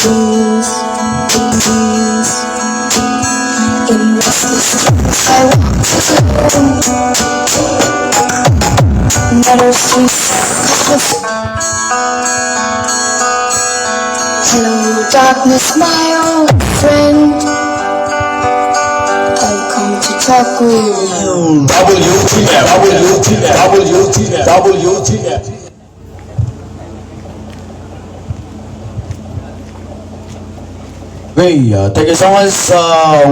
In restless I walk alone, meadow sweet. Hello, darkness, my old friend. I've come to talk with you. WTF. Hey, thank you so much.